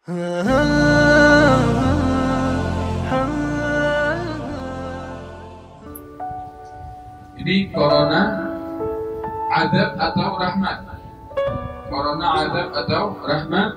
Ini corona azab atau rahmat? Corona azab atau rahmat?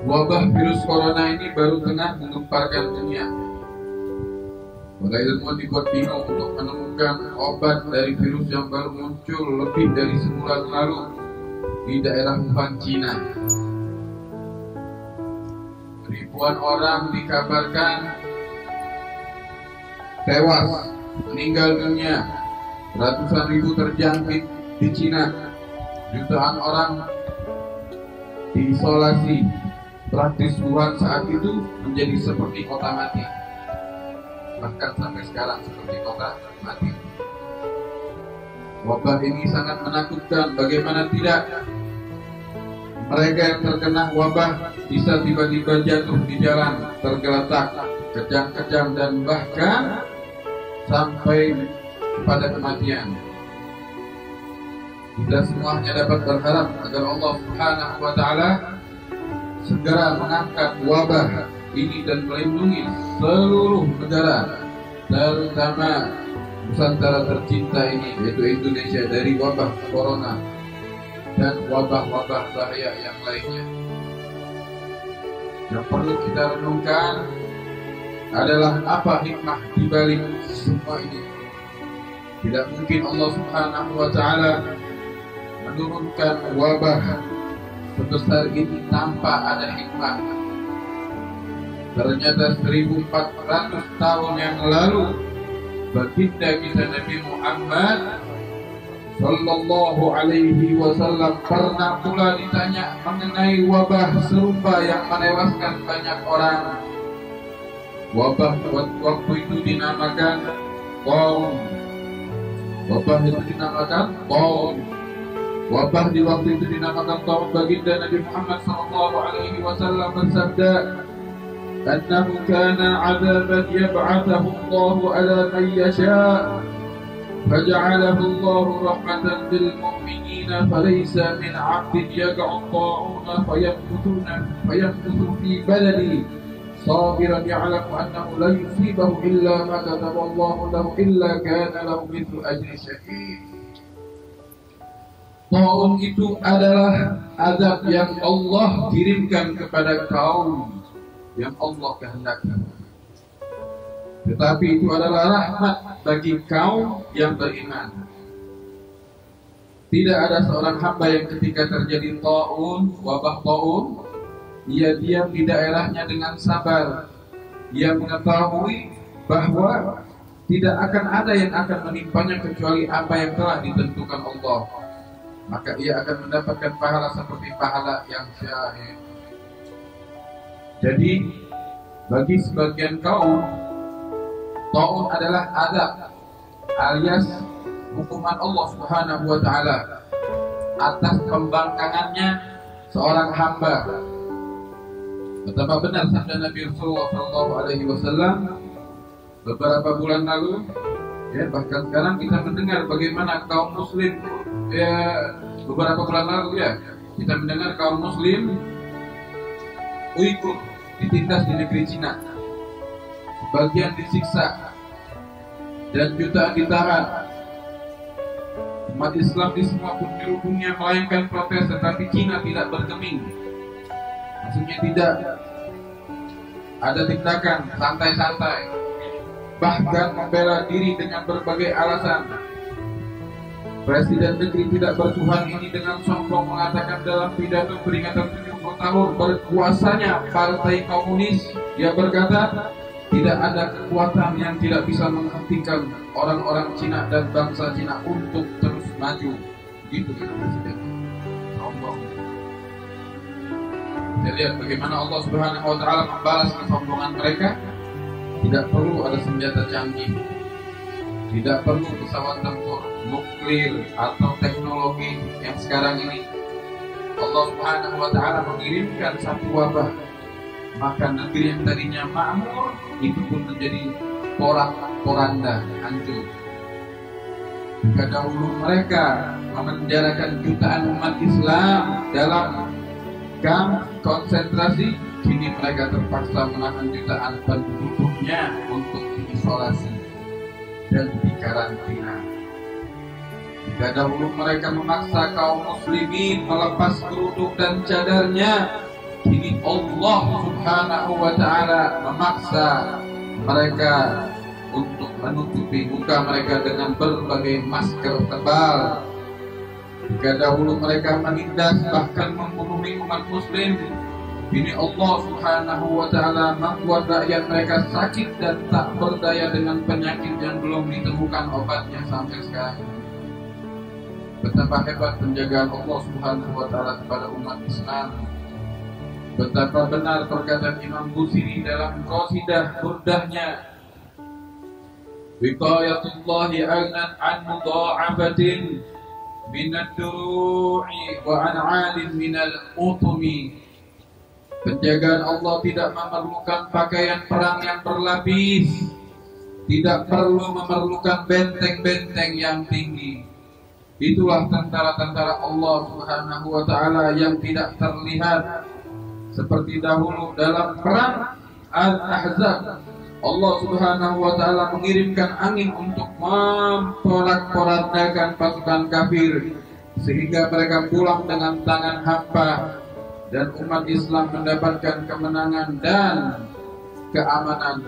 Wabah virus corona ini baru tengah menggemparkan dunia. Para ilmuwan dibuat bingung untuk menemukan obat dari virus yang baru muncul lebih dari sebulan lalu di daerah Wuhan, Cina. Ribuan orang dikabarkan tewas, meninggal dunia, ratusan ribu terjangkit di Cina, jutaan orang diisolasi. Praktis Wuhan saat itu menjadi seperti kota mati, bahkan sampai sekarang seperti kota mati. Wabah ini sangat menakutkan. Bagaimana tidak? Mereka yang terkena wabah bisa tiba-tiba jatuh di jalan, tergeletak, kejang-kejang, dan bahkan sampai pada kematian. Kita semuanya dapat berharap agar Allah Subhanahu wa Ta'ala segera mengangkat wabah ini dan melindungi seluruh negara, terutama Nusantara tercinta ini, yaitu Indonesia, dari wabah corona dan wabah-wabah bahaya yang lainnya. Yang perlu kita renungkan adalah apa hikmah dibalik semua ini. Tidak mungkin Allah Subhanahu wa Ta'ala menurunkan wabah sebesar ini tanpa ada hikmah. Ternyata 1400 tahun yang lalu baginda kita Nabi Muhammad Sallallahu Alaihi Wasallam pernah pula ditanya mengenai wabah serupa yang menewaskan banyak orang. Wabah waktu itu dinamakan Taun. Wabah itu dinamakan Taun. Wabah di waktu itu dinamakan Taun. Baginda Nabi Muhammad Sallallahu Alaihi Wasallam bersabda, "Annahu kana 'adaban yab'athahu Allah 'ala man yasha', faja'alahu Allah rahmatan lil mu'minina, falaysa min 'abdin yaqa'u ta'una fayamkuthu fi baladi sabiran ya'lamu annahu la yusibahu illa ma kataba Allah lahu illa kana lahu mithlu ajri syahid." Taun itu adalah azab yang Allah kirimkan kepada kaum yang Allah kehendaki. Tetapi itu adalah rahmat bagi kaum yang beriman. Tidak ada seorang hamba yang ketika terjadi taun, wabah taun, ia diam di daerahnya dengan sabar. Ia mengetahui bahwa tidak akan ada yang akan menimpanya kecuali apa yang telah ditentukan Allah. Maka ia akan mendapatkan pahala seperti pahala yang syahid. Jadi bagi sebagian kaum, taun adalah azab alias hukuman Allah Subhanahu wa Ta'ala atas pembangkangannya seorang hamba. Betapa benar sabda Nabi Rasulullah Sallallahu Alaihi Wasallam beberapa bulan lalu, ya, bahkan sekarang kita mendengar bagaimana kaum muslim, beberapa bulan lalu ya, kita mendengar kaum muslim Uighur ditindas di negeri Cina, sebagian disiksa dan jutaan ditahan. Umat Islam di semua penjuru dunia melayangkan protes, tetapi Cina tidak bergeming. Maksudnya tidak ada tindakan santai-santai, bahkan membela diri dengan berbagai alasan. Presiden negeri tidak bertuhan ini dengan sombong mengatakan dalam pidato peringatan 70 tahun berkuasanya Partai Komunis, ia berkata, tidak ada kekuatan yang tidak bisa menghentikan orang-orang Cina dan bangsa Cina untuk terus maju. Begitu kata Presiden. Sombong. Kita lihat bagaimana Allah Subhanahu wa Ta'ala membalas kesombongan mereka. Tidak perlu ada senjata canggih, tidak perlu pesawat tempur, nuklir atau teknologi yang sekarang ini. Allah Subhanahu wa Ta'ala mengirimkan satu wabah, maka negeri yang tadinya makmur itu pun menjadi porak-poranda, hancur. Jika dahulu mereka memenjarakan jutaan umat Islam dalam kamp konsentrasi, kini mereka terpaksa menahan jutaan penduduknya untuk diisolasi dan dikarantina. Jika dahulu mereka memaksa kaum muslimin melepas kerudung dan cadarnya, kini Allah Subhanahu wa ta'ala memaksa mereka untuk menutupi muka mereka dengan berbagai masker tebal. Jika dahulu mereka menindas bahkan membunuh umat muslim, kini Allah Subhanahu wa ta'ala membuat rakyat mereka sakit dan tak berdaya dengan penyakit yang belum ditemukan obatnya sampai sekarang. Betapa hebat penjagaan Allah Subhanahu wa ta'ala kepada umat Islam. Betapa benar perkataan Imam Busiri dalam qasidah burdahnya, wiqayatullahi aghnat an mudha'abatin minad duru'i wa an 'alin minal utumi. Penjagaan Allah tidak memerlukan pakaian perang yang berlapis, tidak perlu memerlukan benteng-benteng yang tinggi. Itulah tentara-tentara Allah Subhanahu wa ta'ala yang tidak terlihat. Seperti dahulu dalam perang Al-Ahzab, Allah Subhanahu wa ta'ala mengirimkan angin untuk memporak-porandakan pasukan kafir, sehingga mereka pulang dengan tangan hampa, dan umat Islam mendapatkan kemenangan dan keamanan.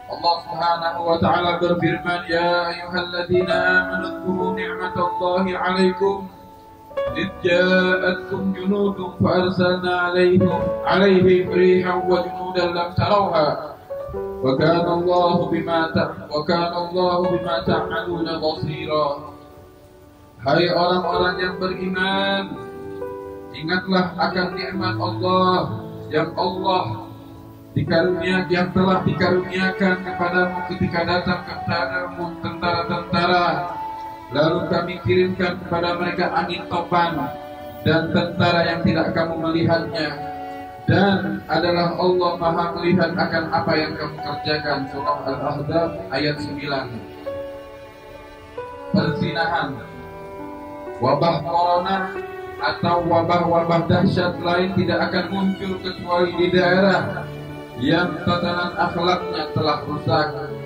Allah Subhanahu wa ta'ala berfirman, ya ayyuhalladzina amanu dzkuru ni'matallahi 'alaikum إذ جاءتكم جنود فأرسلنا عليهم ريحا وجنودا لم تروها وكان الله بما تعملون بصيرا. Hai orang-orang yang beriman, ingatlah akan nikmat Allah yang telah dikaruniakan kepadamu ketika datang kepadamu tentara-tentara. Lalu kami kirimkan kepada mereka angin topan dan tentara yang tidak kamu melihatnya. Dan adalah Allah Maha melihat akan apa yang kamu kerjakan. Surah Al-Ahzab ayat 9. Perzinahan, wabah corona atau wabah-wabah dahsyat lain tidak akan muncul kecuali di daerah yang tatanan akhlaknya telah rusak,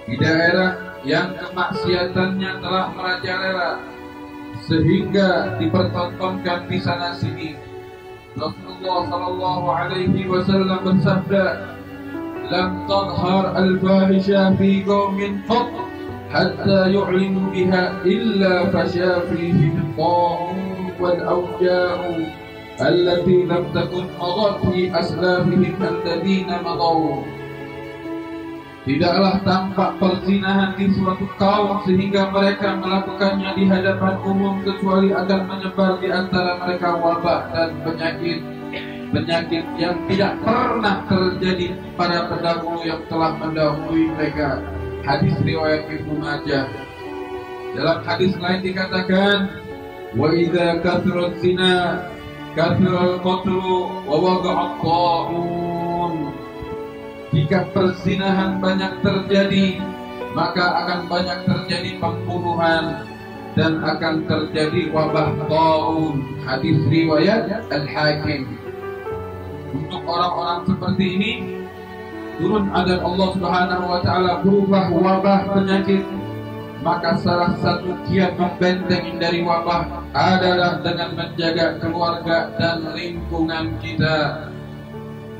di daerah yang kemaksiatannya telah merajalela sehingga dipertontonkan di sana sini. Rasulullah sallallahu alaihi wasallam bersabda, "Lam tadhhar al-fahisha fi qaumin qat hatta yu'linu biha illa fasha fihi al-ta'un wal awja'u allati lam takun madat fi aslafihim alladhina madaw." Tidaklah tampak perzinahan di suatu kaum sehingga mereka melakukannya di hadapan umum kecuali akan menyebar di antara mereka wabah dan penyakit yang tidak pernah terjadi pada pendahulu yang telah mendahului mereka. Hadis riwayat Ibnu Majah. Dalam hadis lain dikatakan, wa idza kathrat zina kathral qatlu wa waqa'a ta'un. Jika perzinahan banyak terjadi, maka akan banyak terjadi pembunuhan dan akan terjadi wabah ta'un. Hadis riwayat Al-Hakim. Untuk orang-orang seperti ini, turun azab Allah Subhanahu wa ta'ala berubah wabah penyakit. Maka salah satu kiat membentengi dari wabah adalah dengan menjaga keluarga dan lingkungan kita.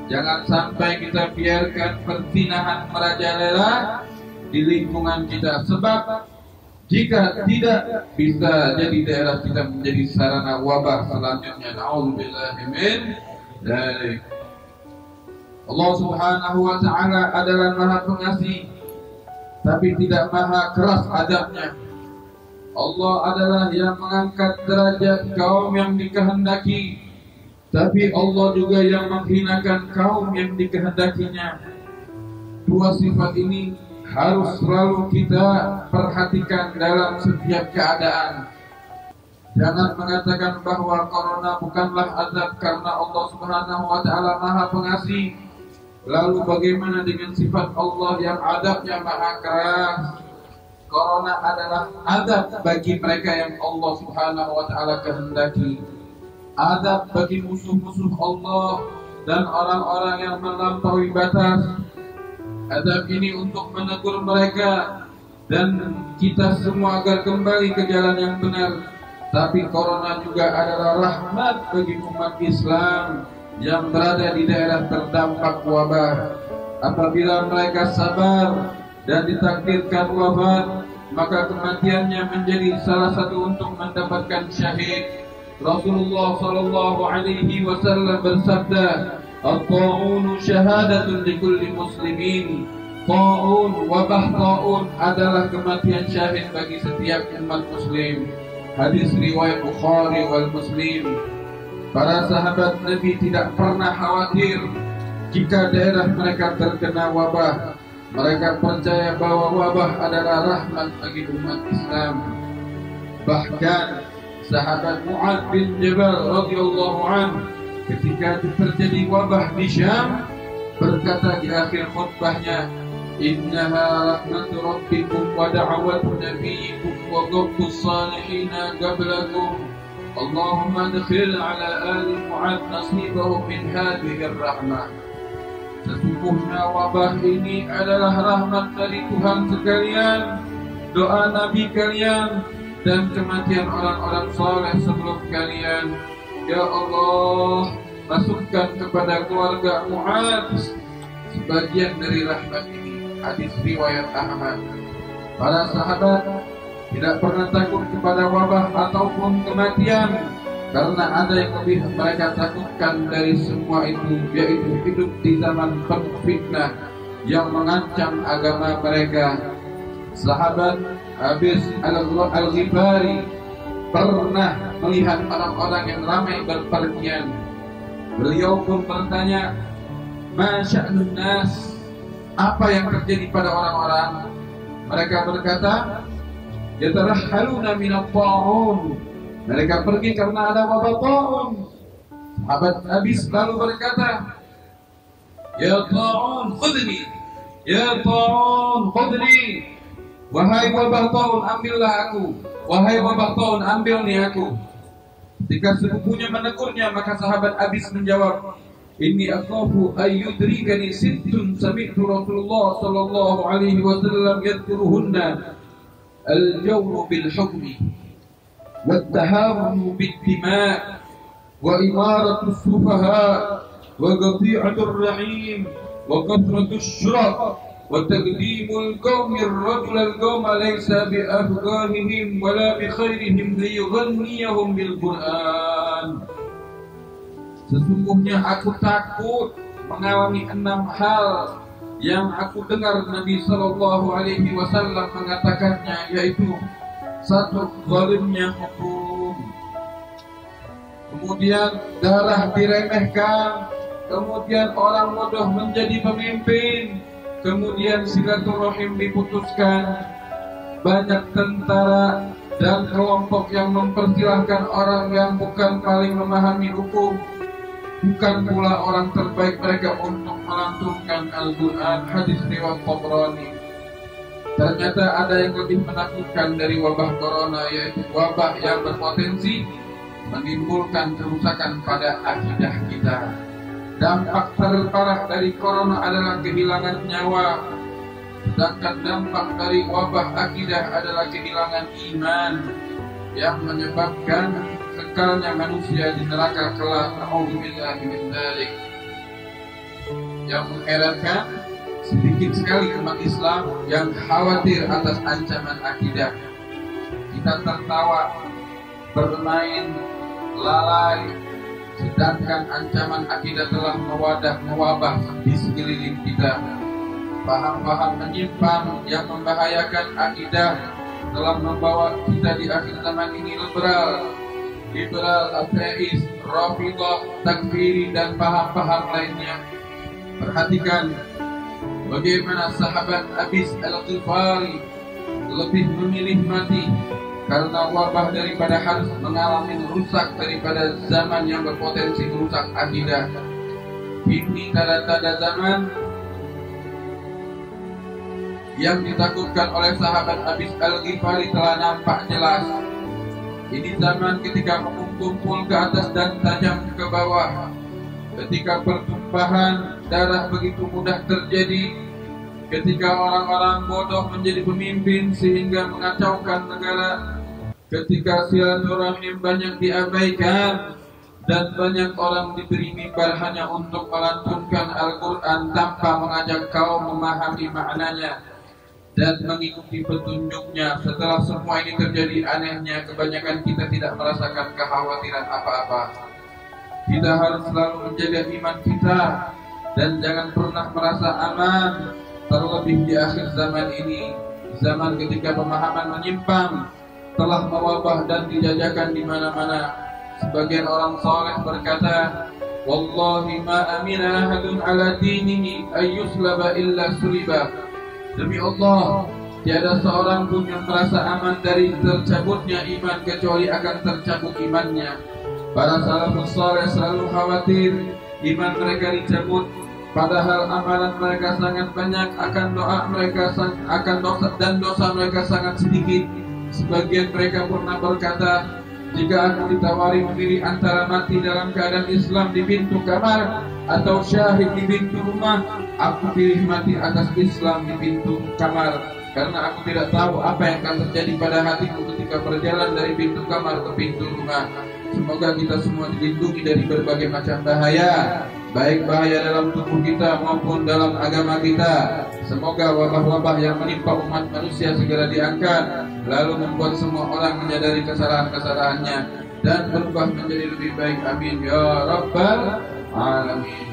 Jangan sampai kita biarkan perzinahan merajalela di lingkungan kita. Sebab jika tidak, bisa jadi daerah kita menjadi sarana wabah selanjutnya. Na'udzubillahi min dzalik. Allah Subhanahu wa ta'ala adalah Maha Pengasih, tapi tidak maha keras adabnya. Allah adalah yang mengangkat derajat kaum yang dikehendaki, tapi Allah juga yang menghinakan kaum yang dikehendakinya. Dua sifat ini harus selalu kita perhatikan dalam setiap keadaan. Jangan mengatakan bahwa corona bukanlah azab karena Allah Subhanahu wa ta'ala Maha Pengasih. Lalu bagaimana dengan sifat Allah yang adabnya maha keras? Corona adalah adab bagi mereka yang Allah Subhanahu wa ta'ala kehendaki. adab bagi musuh-musuh Allah dan orang-orang yang melampaui batas. Adab ini untuk menegur mereka dan kita semua agar kembali ke jalan yang benar. Tapi corona juga adalah rahmat bagi umat Islam yang berada di daerah terdampak wabah. Apabila mereka sabar dan ditakdirkan wafat, maka kematiannya menjadi salah satu untuk mendapatkan syahid. Rasulullah sallallahu alaihi wasallam bersabda, "At-ta'un syahadatun likulli muslimin." Ta'un, wabah ta'un adalah kematian syahid bagi setiap umat muslim. Hadis riwayat Bukhari wal Muslim. Para sahabat Nabi tidak pernah khawatir jika daerah mereka terkena wabah. Mereka percaya bahwa wabah adalah rahmat bagi umat Islam. Bahkan sahabat Mu'adz bin Jabal radhiyallahu anhu ketika terjadi wabah di Syam berkata di akhir khutbahnya, "Innaha rahmatu rabbikum wa da'watu nabiyyikum wa ghadabus salihina qablakum. Allahumma adkhil ala ali Mu'adz nasibahum min hadhihi ar-rahmah." Sesungguhnya wabah ini adalah rahmat dari Tuhan sekalian, doa Nabi kalian, dan kematian orang-orang saleh sebelum kalian. Ya Allah, masukkan kepada keluarga Mu'adz sebagian dari rahmat ini. Hadis riwayat Ahmad. Para sahabat tidak pernah takut kepada wabah ataupun kematian, karena ada yang lebih mereka takutkan dari semua itu, yaitu hidup di zaman penuh fitnah yang mengancam agama mereka. Sahabat Abis Al-Ghifari pernah melihat orang-orang yang ramai berpergian. Beliau pun bertanya, "Ma sya'nun nas?" Apa yang terjadi pada orang-orang? Mereka berkata, "Yatarahhaluna minat ta'un." Mereka pergi karena ada wabah ta'un. Sahabat Abis lalu berkata, "Ya ta'un khudni, ya ta'un khudni." Wahai wabah ta'un, ambillah aku. Wahai wabah ta'un, ambil nih aku. Ketika sepupunya menegurnya, maka sahabat Abis menjawab, "Inni akhafu ayyudrikani sittun sami'tu Rasulullah sallallahu alaihi wasallam yadhkuruhunna al-jawru bil hukmi wat-taharum bid-dima' wa imaratu as-sufaha wa qati'atu ar-rahim wa kathratu ash-shurab wa taqdimul qawmi ar-rajul al-qawma laysa bi afghahihim wa la bi khairihim liyughanniyahum bil Qur'an." Sesungguhnya aku takut mengalami 6 hal yang aku dengar Nabi Sallallahu Alaihi Wasallam mengatakannya, yaitu 1. Zalimnya hukum, kemudian darah diremehkan, kemudian orang bodoh menjadi pemimpin, kemudian silaturahim diputuskan, banyak tentara dan kelompok yang mempersilahkan orang yang bukan paling memahami hukum, bukan pula orang terbaik mereka untuk melantunkan Al-Quran. Hadis riwayat Tabrani. Ternyata ada yang lebih menakutkan dari wabah corona, yaitu wabah yang berpotensi menimbulkan kerusakan pada akidah kita. Dampak terparah dari corona adalah kehilangan nyawa, sedangkan dampak dari wabah akidah adalah kehilangan iman yang menyebabkan kekalnya manusia di neraka kelak. Na'udzubillahi min dzalik. Yang mengherankan, sedikit sekali umat Islam yang khawatir atas ancaman akidah. Kita tertawa, bermain, lalai, sedangkan ancaman akidah telah mewabah di sekeliling kita. Paham-paham menyimpang yang membahayakan akidah telah membawa kita di akhir zaman ini liberal, ateis, Rafidhah, takfiri, dan paham-paham lainnya. Perhatikan bagaimana sahabat Abis Al-Ghifari lebih memilih mati karena wabah daripada harus mengalami rusak daripada zaman yang berpotensi merusak akidah. Ini tanda-tanda zaman yang ditakutkan oleh sahabat Abis Al-Ghifari telah nampak jelas. Ini zaman ketika hukum bertumpul ke atas dan tajam ke bawah. Ketika pertumpahan darah begitu mudah terjadi, ketika orang-orang bodoh menjadi pemimpin sehingga mengacaukan negara, ketika silaturahim banyak diabaikan dan banyak orang diberi mimbar hanya untuk melantunkan Al-Quran tanpa mengajak kaum memahami maknanya dan mengikuti petunjuknya. Setelah semua ini terjadi, anehnya kebanyakan kita tidak merasakan kekhawatiran apa-apa. Kita harus selalu menjaga iman kita dan jangan pernah merasa aman, terlebih di akhir zaman ini, zaman ketika pemahaman menyimpang telah mewabah dan dijajakan di mana-mana. Sebagian orang saleh berkata, "Wallahi ma amina ahadun ala dinihi ayyuslaba illa suliba." Demi Allah, tiada seorang pun yang merasa aman dari tercabutnya iman kecuali akan tercabut imannya. Para salafus saleh selalu khawatir iman mereka dicabut, padahal amalan mereka sangat banyak, akan doa mereka akan dosa mereka sangat sedikit. Sebagian mereka pernah berkata, "Jika aku ditawari memilih antara mati dalam keadaan Islam di pintu kamar atau syahid di pintu rumah, aku pilih mati atas Islam di pintu kamar, karena aku tidak tahu apa yang akan terjadi pada hatiku ketika berjalan dari pintu kamar ke pintu rumah." Semoga kita semua dilindungi dari berbagai macam bahaya, baik bahaya dalam tubuh kita maupun dalam agama kita. Semoga wabah-wabah yang menimpa umat manusia segera diangkat, lalu membuat semua orang menyadari kesalahan-kesalahannya dan berubah menjadi lebih baik. Amin ya rabbal alamin.